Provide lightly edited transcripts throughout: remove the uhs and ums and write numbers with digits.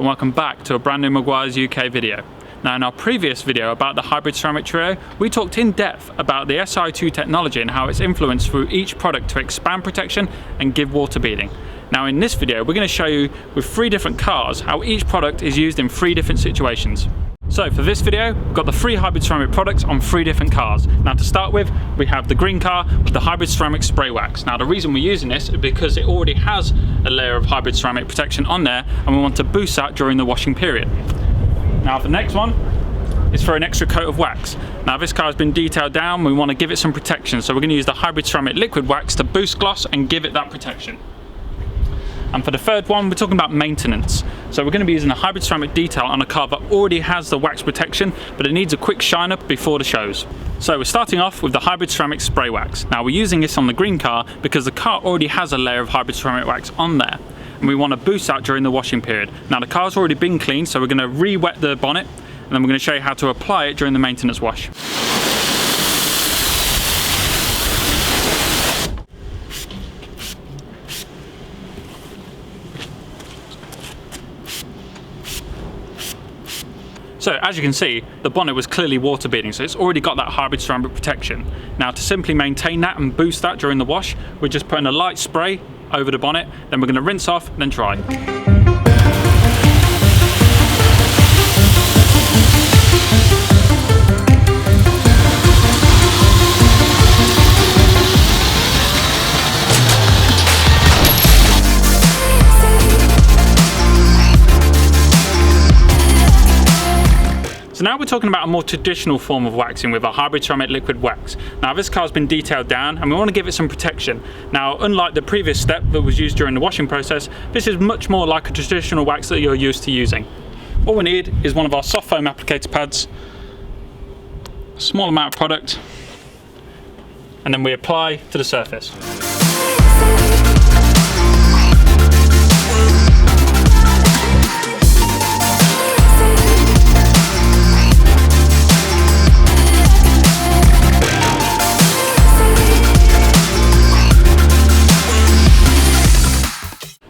and welcome back to a brand new Meguiars UK video. Now in our previous video about the hybrid ceramic trio, we talked in depth about the Si02 technology and how it's influenced through each product to expand protection and give water beading. Now in this video we're going to show you with 3 different cars how each product is used in 3 different situations. So for this video, we've got the 3 hybrid ceramic products on 3 different cars. Now to start with, we have the green car with the hybrid ceramic spray wax. Now the reason we're using this is because it already has a layer of hybrid ceramic protection on there and we want to boost that during the washing period. Now the next one is for an extra coat of wax. Now this car has been detailed down, we want to give it some protection, so we're going to use the hybrid ceramic liquid wax to boost gloss and give it that protection. And for the third one, we're talking about maintenance. So we're going to be using a hybrid ceramic detail on a car that already has the wax protection, but it needs a quick shine up before the shows. So we're starting off with the hybrid ceramic spray wax. Now we're using this on the green car because the car already has a layer of hybrid ceramic wax on there, and we want to boost that during the washing period. Now the car's already been cleaned, so we're going to re-wet the bonnet, and then we're going to show you how to apply it during the maintenance wash. So as you can see, the bonnet was clearly water beading, so it's already got that hybrid ceramic protection. Now to simply maintain that and boost that during the wash, we're just putting a light spray over the bonnet, then we're going to rinse off, then dry. So now we're talking about a more traditional form of waxing with a hybrid ceramic liquid wax. Now this car's been detailed down and we want to give it some protection. Now unlike the previous step that was used during the washing process, this is much more like a traditional wax that you're used to using. All we need is one of our soft foam applicator pads, a small amount of product, and then we apply to the surface.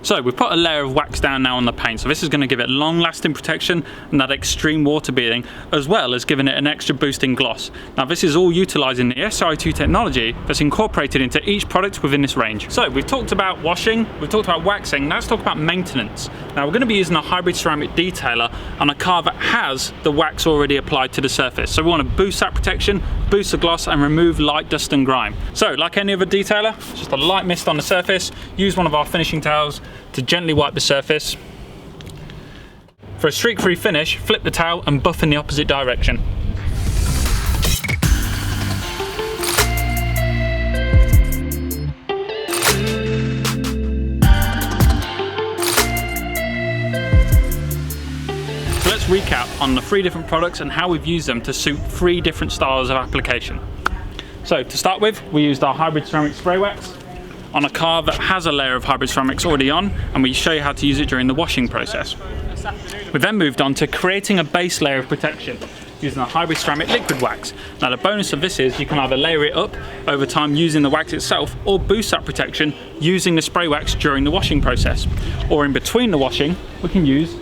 So we've put a layer of wax down now on the paint, so this is going to give it long-lasting protection and that extreme water beading, as well as giving it an extra boost in gloss. Now this is all utilising the Si02 technology that's incorporated into each product within this range. So we've talked about washing, we've talked about waxing, now let's talk about maintenance. Now we're going to be using a hybrid ceramic detailer on a car that has the wax already applied to the surface. So we want to boost that protection, boost the gloss and remove light dust and grime. So like any other detailer, just a light mist on the surface, use one of our finishing towels to gently wipe the surface. For a streak-free finish, flip the towel and buff in the opposite direction. So let's recap on the 3 different products and how we've used them to suit 3 different styles of application. So to start with, we used our hybrid ceramic spray wax on a car that has a layer of hybrid ceramics already on, and we show you how to use it during the washing process. We then moved on to creating a base layer of protection using a hybrid ceramic liquid wax. Now the bonus of this is you can either layer it up over time using the wax itself or boost that protection using the spray wax during the washing process. Or in between the washing, we can use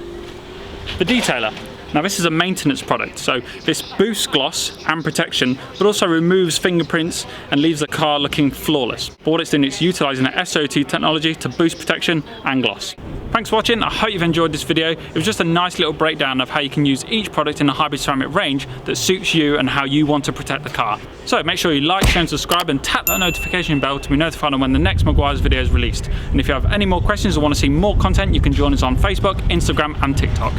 the detailer. Now this is a maintenance product, so this boosts gloss and protection, but also removes fingerprints and leaves the car looking flawless. But what it's doing, it's utilising the Si02 technology to boost protection and gloss. Thanks for watching, I hope you've enjoyed this video. It was just a nice little breakdown of how you can use each product in the hybrid ceramic range that suits you and how you want to protect the car. So make sure you like, share and subscribe and tap that notification bell to be notified on when the next Meguiars video is released. And if you have any more questions or want to see more content, you can join us on Facebook, Instagram and TikTok.